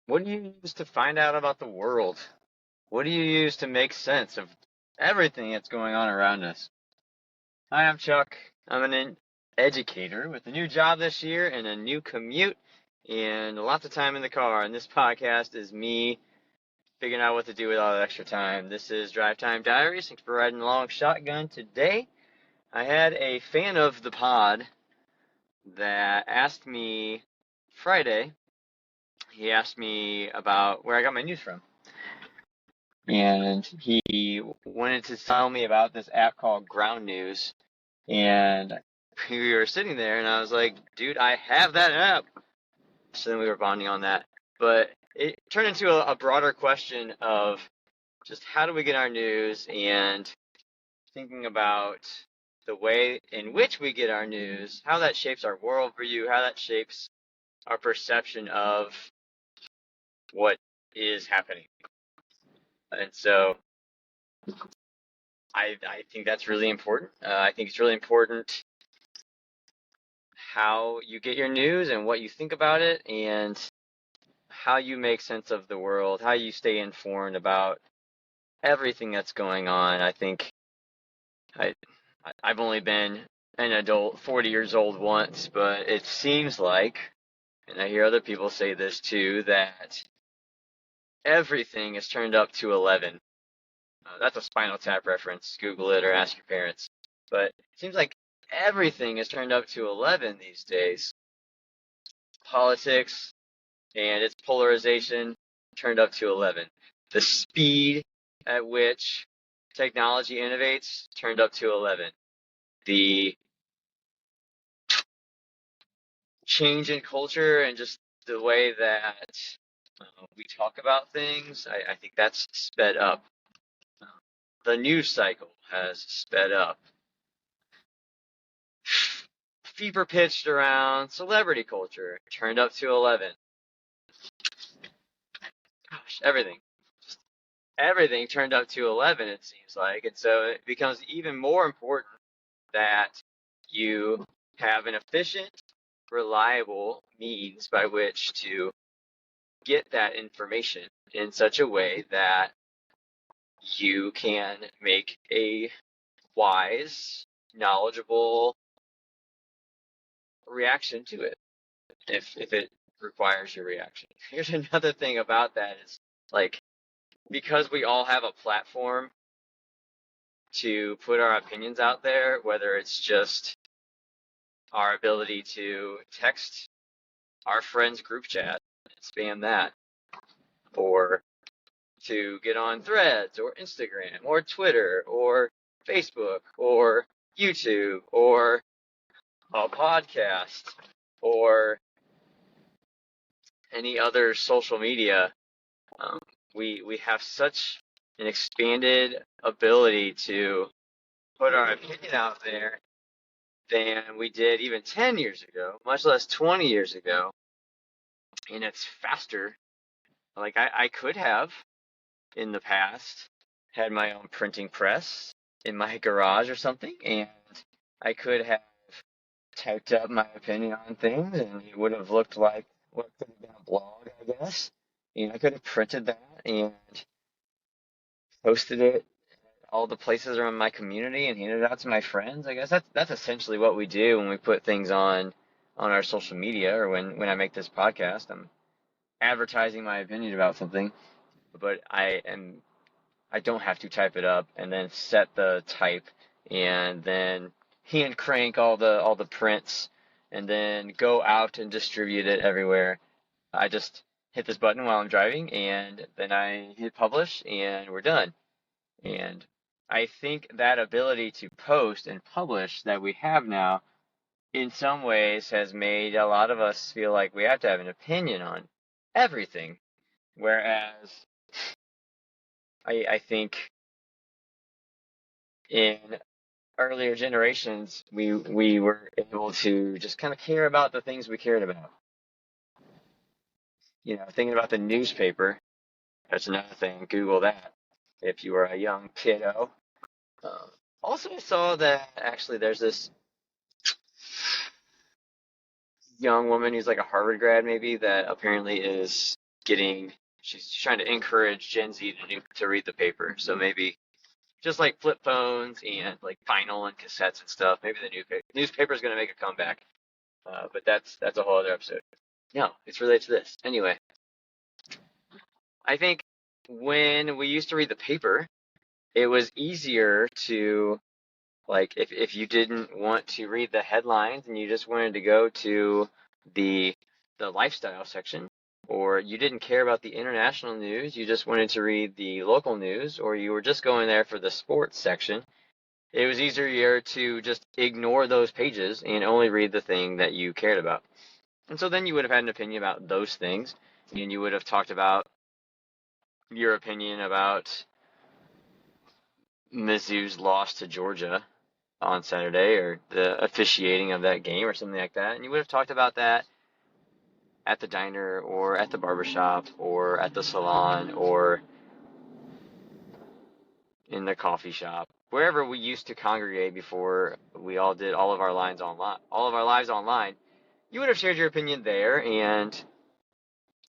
What do you use to find out about the world? What do you use to make sense of everything that's going on around us? Hi, I'm Chuck. I'm an educator with a new job this year and a new commute and lots of time in the car. And this podcast is me figuring out what to do with all that extra time. This is Drive Time Diaries. Thanks for riding along shotgun today. I had a fan of the pod that asked me Friday. He asked me about where I got my news from. And he wanted to tell me about this app called Ground News. And we were sitting there, and I was like, dude, I have that app. So then we were bonding on that. But it turned into a broader question of just how do we get our news and thinking about the way in which we get our news, how that shapes our worldview, how that shapes our perception of what is happening. And so I think that's really important. I think it's really important how you get your news and what you think about it and how you make sense of the world, how you stay informed about everything that's going on. I think I I've only been an adult 40 years old once, but it seems like, and I hear other people say this too, that everything is turned up to 11. That's a Spinal Tap reference. Google it or ask your parents. But it seems like everything is turned up to 11 these days. Politics and its polarization turned up to 11. The speed at which technology innovates turned up to 11. The change in culture and just the way that we talk about things, I think that's sped up. The news cycle has sped up. Fever pitched around celebrity culture turned up to 11. Gosh, everything turned up to 11, it seems like. And so it becomes even more important that you have an efficient, reliable means by which to get that information in such a way that you can make a wise, knowledgeable reaction to it if it requires your reaction. Here's another thing about that is like because we all have a platform to put our opinions out there, whether it's just our ability to text our friends group chat and spam that, or to get on Threads or Instagram or Twitter or Facebook or YouTube or a podcast or any other social media. We have such an expanded ability to put our opinion out there than we did even 10 years ago, much less 20 years ago. And it's faster. Like I could have in the past had my own printing press in my garage or something, and I could have typed up my opinion on things, and it would have looked like what could have been a blog, I guess. And I could have printed that and posted it all the places around my community and handed it out to my friends. I guess that's essentially what we do when we put things on our social media or when I make this podcast. I'm advertising my opinion about something, but I don't have to type it up and then set the type and then hand crank all the prints and then go out and distribute it everywhere. I just hit this button while I'm driving and then I hit publish and we're done. And I think that ability to post and publish that we have now in some ways has made a lot of us feel like we have to have an opinion on everything. Whereas I think in earlier generations, we were able to just kind of care about the things we cared about. Thinking about the newspaper, that's another thing. Google that if you were a young kiddo. Also, I saw that actually there's this young woman who's like a Harvard grad maybe that apparently is she's trying to encourage Gen Z to read the paper. So maybe just like flip phones and like vinyl and cassettes and stuff, maybe the newspaper is going to make a comeback. But that's a whole other episode. No, it's related to this. Anyway, I think when we used to read the paper, it was easier to, like, if you didn't want to read the headlines and you just wanted to go to the lifestyle section, or you didn't care about the international news, you just wanted to read the local news, or you were just going there for the sports section, it was easier to just ignore those pages and only read the thing that you cared about. And so then you would have had an opinion about those things, and you would have talked about your opinion about Mizzou's loss to Georgia on Saturday, or the officiating of that game or something like that. And you would have talked about that at the diner or at the barbershop or at the salon or in the coffee shop, wherever we used to congregate before we all did all of our lives online. You would have shared your opinion there, and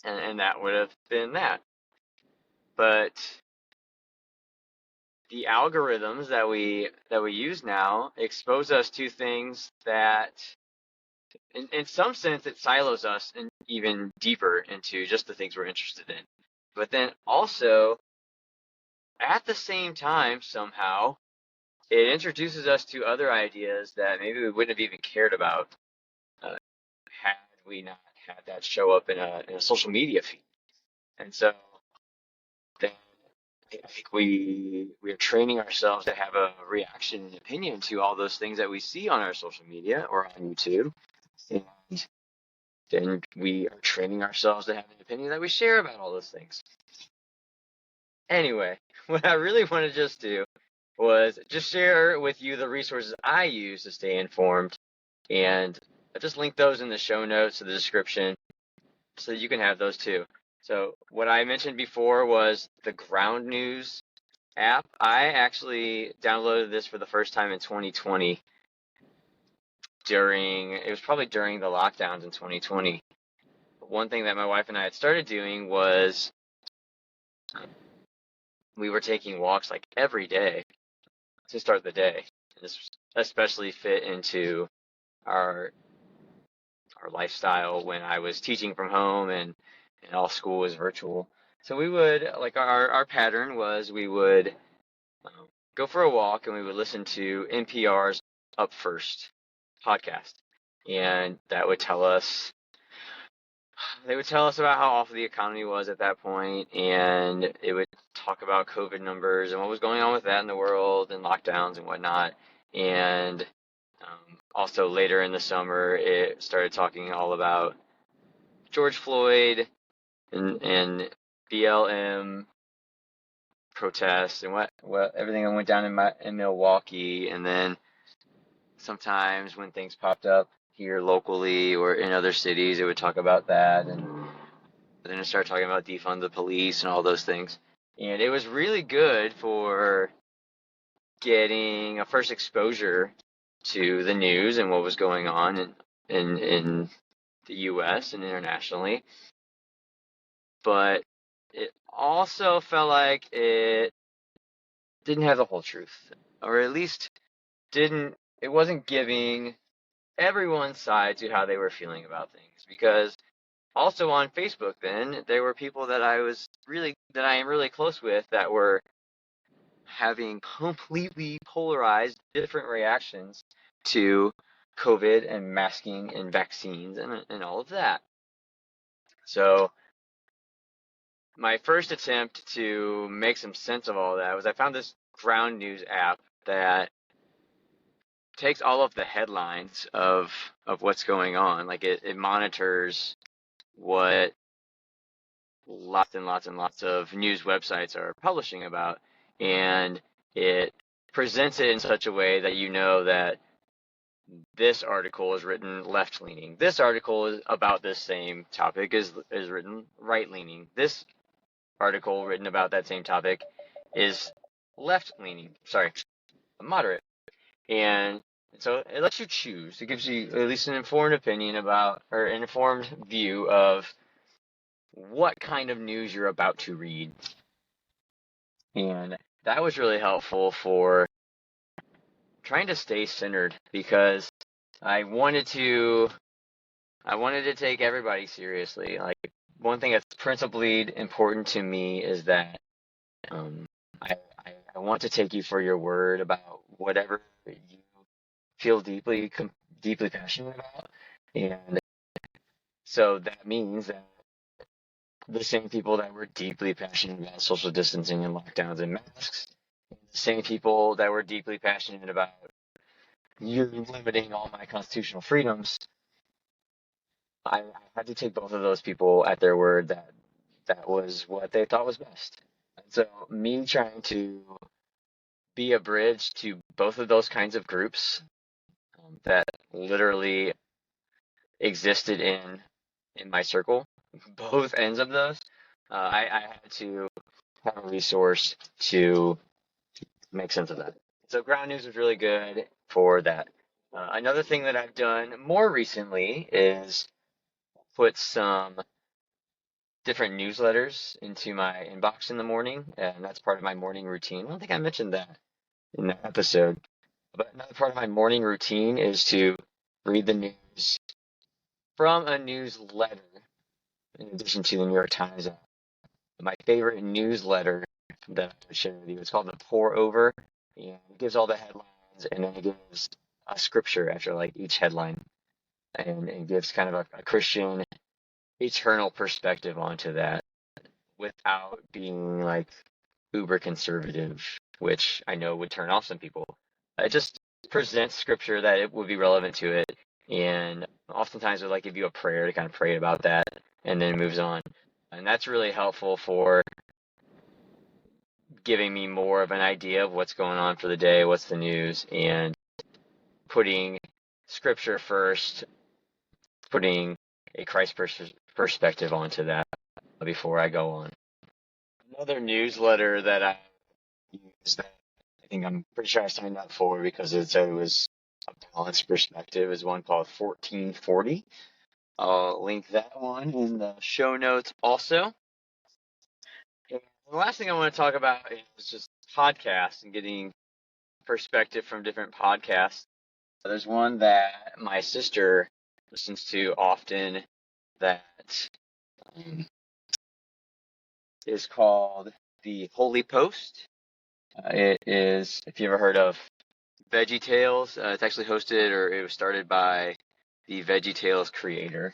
that would have been that. But the algorithms that we use now expose us to things that, in some sense, it silos us and even deeper into just the things we're interested in. But then also, at the same time, somehow, it introduces us to other ideas that maybe we wouldn't have even cared about had we not had that show up in a social media feed. And so then I think we are training ourselves to have a reaction and opinion to all those things that we see on our social media or on YouTube. And then we are training ourselves to have an opinion that we share about all those things. Anyway, what I really want to just do was just share with you the resources I use to stay informed, and I just link those in the show notes, in the description, so that you can have those too. So what I mentioned before was the Ground News app. I actually downloaded this for the first time in 2020 it was probably during the lockdowns in 2020. One thing that my wife and I had started doing was we were taking walks like every day to start the day. This especially fit into our lifestyle when I was teaching from home and all school was virtual. So we would, like, our pattern was we would go for a walk and we would listen to NPR's Up First podcast. And that would they would tell us about how awful the economy was at that point, and it would talk about COVID numbers and what was going on with that in the world and lockdowns and whatnot. And also later in the summer, it started talking all about George Floyd and BLM protests and what everything that went down in Milwaukee. And then sometimes when things popped up here locally or in other cities, it would talk about that. And then it started talking about defund the police and all those things. And it was really good for getting a first exposure to the news and what was going on in the US and internationally. But it also felt like it didn't have the whole truth, or at least it wasn't giving everyone's side to how they were feeling about things. Because also on Facebook then, there were people that I am really close with that were having completely polarized different reactions to COVID and masking and vaccines and all of that. So my first attempt to make some sense of all that was I found this Ground News app that takes all of the headlines of what's going on. Like it monitors what lots and lots and lots of news websites are publishing about, and it presents it in such a way that you know that this article is written left-leaning. This article is about this same topic is written right-leaning. This article written about that same topic is left-leaning. Sorry, moderate. And so it lets you choose. It gives you at least an informed opinion about, or an informed view of what kind of news you're about to read. And that was really helpful for trying to stay centered, because I wanted to take everybody seriously. Like, one thing that's principally important to me is that um, I, I want to take you for your word about whatever you feel deeply passionate about. And so that means that the same people that were deeply passionate about social distancing and lockdowns and masks, the same people that were deeply passionate about you limiting all my constitutional freedoms, I had to take both of those people at their word that that was what they thought was best. And so me trying to be a bridge to both of those kinds of groups that literally existed in my circle, both ends of those, I had to have a resource to make sense of that. So ground news was really good for that. Another thing that I've done more recently is put some different newsletters into my inbox in the morning, and that's part of my morning routine. I don't think I mentioned that in that episode, but another part of my morning routine is to read the news from a newsletter in addition to the New York Times. My favorite newsletter that I would share with you, it's called the Pour Over, and it gives all the headlines, and then it gives a scripture after like each headline, and it gives kind of a Christian eternal perspective onto that without being like uber conservative, which I know would turn off some people. It just presents scripture that it would be relevant to it, and oftentimes would like give you a prayer to kind of pray about that, and then it moves on. And that's really helpful for giving me more of an idea of what's going on for the day, what's the news, and putting scripture first, putting a Christ perspective onto that before I go on. Another newsletter that I use that I think I'm pretty sure I signed up for because it said it was a balanced perspective is one called 1440. I'll link that one in the show notes also. And the last thing I want to talk about is just podcasts and getting perspective from different podcasts. There's one that my sister listens to often that um, is called The Holy Post. It is, if you ever heard of Veggie Tales, it's actually hosted, or it was started by the Veggie Tales creator.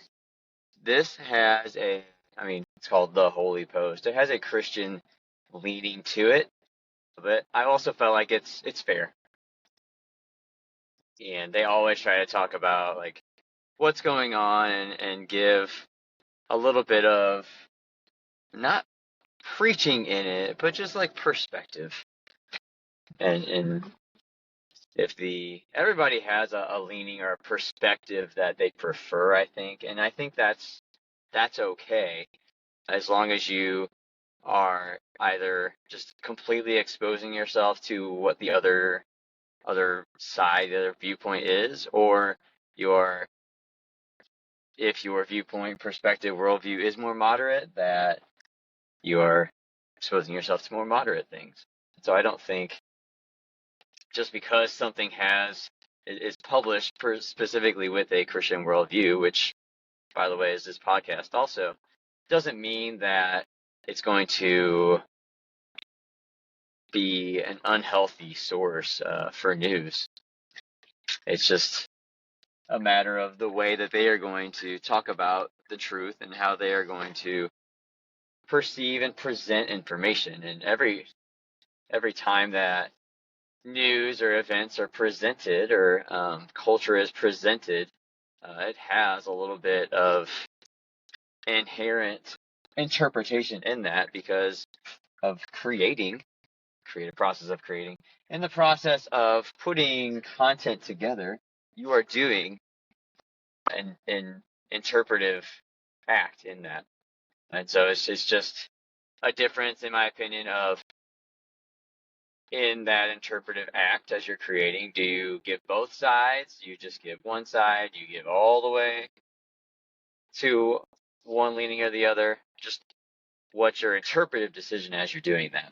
This has it's called The Holy Post. It has a Christian leaning to it, but I also felt like it's fair. And they always try to talk about like what's going on and give a little bit of not preaching in it, but just like perspective. And if everybody has a leaning or a perspective that they prefer, I think, and I think that's okay, as long as you are either just completely exposing yourself to what the other side, the other viewpoint is, or if your viewpoint, perspective, worldview is more moderate, that you are exposing yourself to more moderate things. So I don't think just because something is published specifically with a Christian worldview, which, by the way, is this podcast also, doesn't mean that it's going to be an unhealthy source for news. It's just a matter of the way that they are going to talk about the truth and how they are going to perceive and present information. And every time that news or events are presented, or culture is presented, it has a little bit of inherent interpretation in that because of creative process of creating. In the process of putting content together, you are doing an interpretive act in that. And so it's just a difference, in my opinion, of in that interpretive act as you're creating. Do you give both sides? Do you just give one side? Do you give all the way to one leaning or the other? just what's your interpretive decision as you're doing that.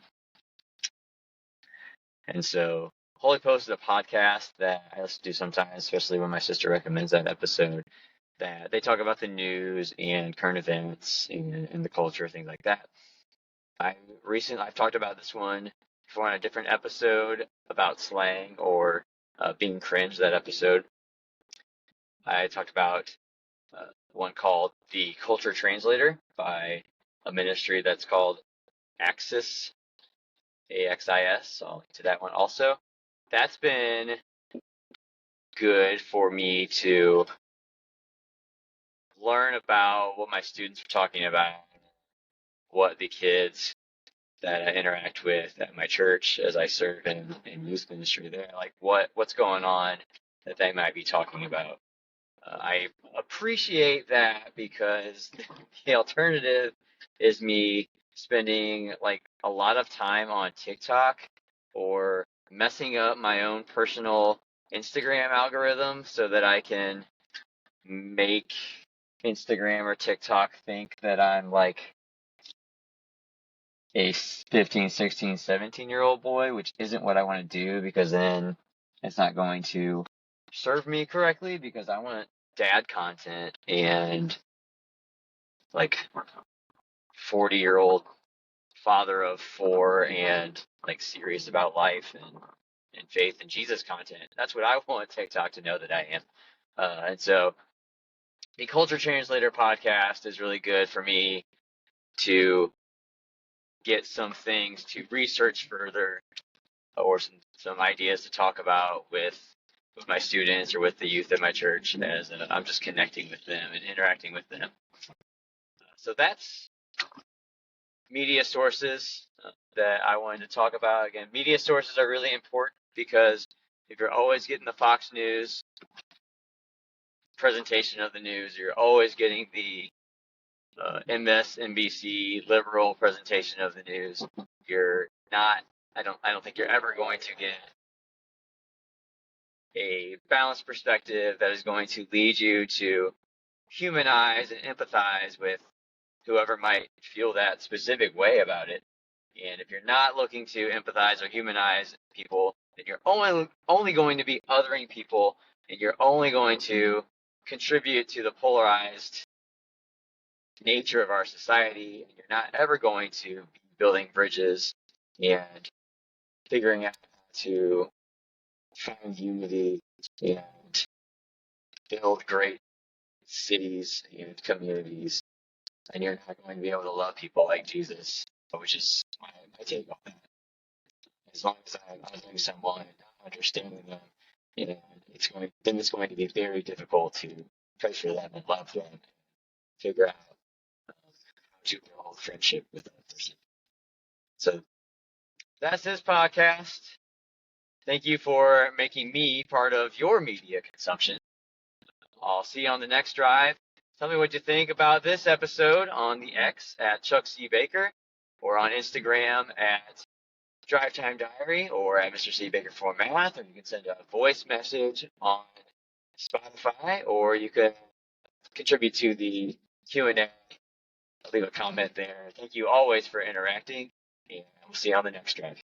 And so Holy Post is a podcast that I listen to sometimes, especially when my sister recommends that episode, that they talk about the news and current events and the culture, things like that. I've talked about this one before on a different episode about slang or being cringe, that episode. I talked about one called The Culture Translator by a ministry that's called Axis, AXIS. I'll link to that one also. That's been good for me to learn about what my students are talking about, what the kids that I interact with at my church as I serve in youth ministry there, like what's going on that they might be talking about. I appreciate that because the alternative is me spending like a lot of time on TikTok or messing up my own personal Instagram algorithm so that I can make Instagram or TikTok think that I'm like a 15, 16, 17-year-old boy, which isn't what I want to do because then it's not going to serve me correctly because I want dad content and like 40-year-old father of 4 and like serious about life and faith and Jesus content. That's what I want TikTok to know that I am. And so the Culture Translator podcast is really good for me to get some things to research further or some ideas to talk about with my students or with the youth at my church as I'm just connecting with them and interacting with them. So that's media sources that I wanted to talk about. Again, media sources are really important because if you're always getting the Fox News presentation of the news, you're always getting the MSNBC liberal presentation of the news. You're not. I don't think you're ever going to get a balanced perspective that is going to lead you to humanize and empathize with whoever might feel that specific way about it. And if you're not looking to empathize or humanize people, then you're only going to be othering people, and you're only going to contribute to the polarized nature of our society, and you're not ever going to be building bridges and figuring out how to find unity and build great cities and communities, and you're not going to be able to love people like Jesus, which is my take on that. As long as I'm othering someone and not understanding them, it's going to be very difficult to pray for them and love them, and figure out how to build friendship with that person. So that's this podcast. Thank you for making me part of your media consumption. I'll see you on the next drive. Tell me what you think about this episode on the X at Chuck C. Baker or on Instagram at Drive Time Diary or at Mr. C. Baker for Math, or you can send a voice message on Spotify, or you can contribute to the Q&A. Leave a comment there. Thank you always for interacting, and we'll see you on the next drive.